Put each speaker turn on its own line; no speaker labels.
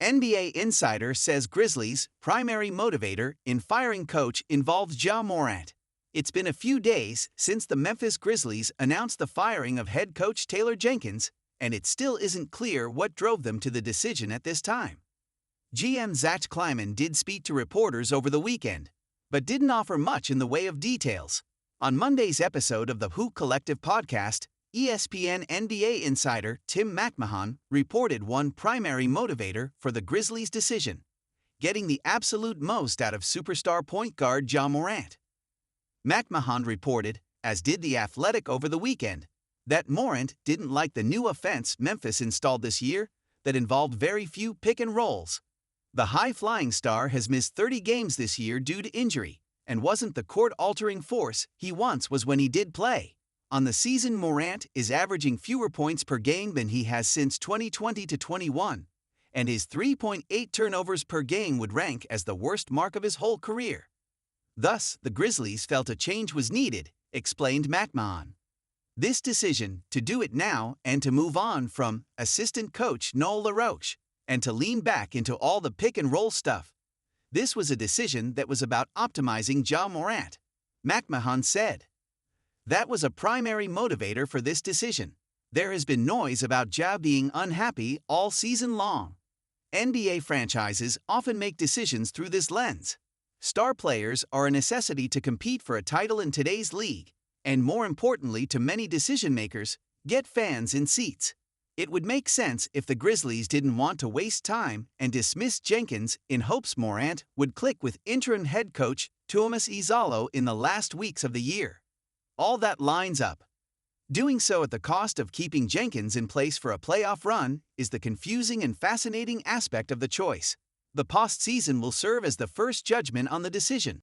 NBA insider says Grizzlies' primary motivator in firing coach involved Ja Morant. It's been a few days since the Memphis Grizzlies announced the firing of head coach Taylor Jenkins, and it still isn't clear what drove them to the decision at this time. GM Zach Kleiman did speak to reporters over the weekend, but didn't offer much in the way of details. On Monday's episode of the Hoop Collective podcast, ESPN NBA insider Tim MacMahon reported one primary motivator for the Grizzlies' decision: getting the absolute most out of superstar point guard Ja Morant. MacMahon reported, as did The Athletic over the weekend, that Morant didn't like the new offense Memphis installed this year that involved very few pick and rolls. The high-flying star has missed 30 games this year due to injury, and wasn't the court-altering force he once was when he did play. On the season, Morant is averaging fewer points per game than he has since 2020-21, and his 3.8 turnovers per game would rank as the worst mark of his whole career. Thus, the Grizzlies felt a change was needed, explained MacMahon. This decision, to do it now and to move on from assistant coach Noel LaRoche, and to lean back into all the pick-and-roll stuff. This was a decision that was about optimizing Ja Morant, MacMahon said. That was a primary motivator for this decision. There has been noise about Ja being unhappy all season long. NBA franchises often make decisions through this lens. Star players are a necessity to compete for a title in today's league, and more importantly to many decision-makers, get fans in seats. It would make sense if the Grizzlies didn't want to waste time and dismiss Jenkins in hopes Morant would click with interim head coach Tuomas Isalo in the last weeks of the year. All that lines up. Doing so at the cost of keeping Jenkins in place for a playoff run is the confusing and fascinating aspect of the choice. The postseason will serve as the first judgment on the decision.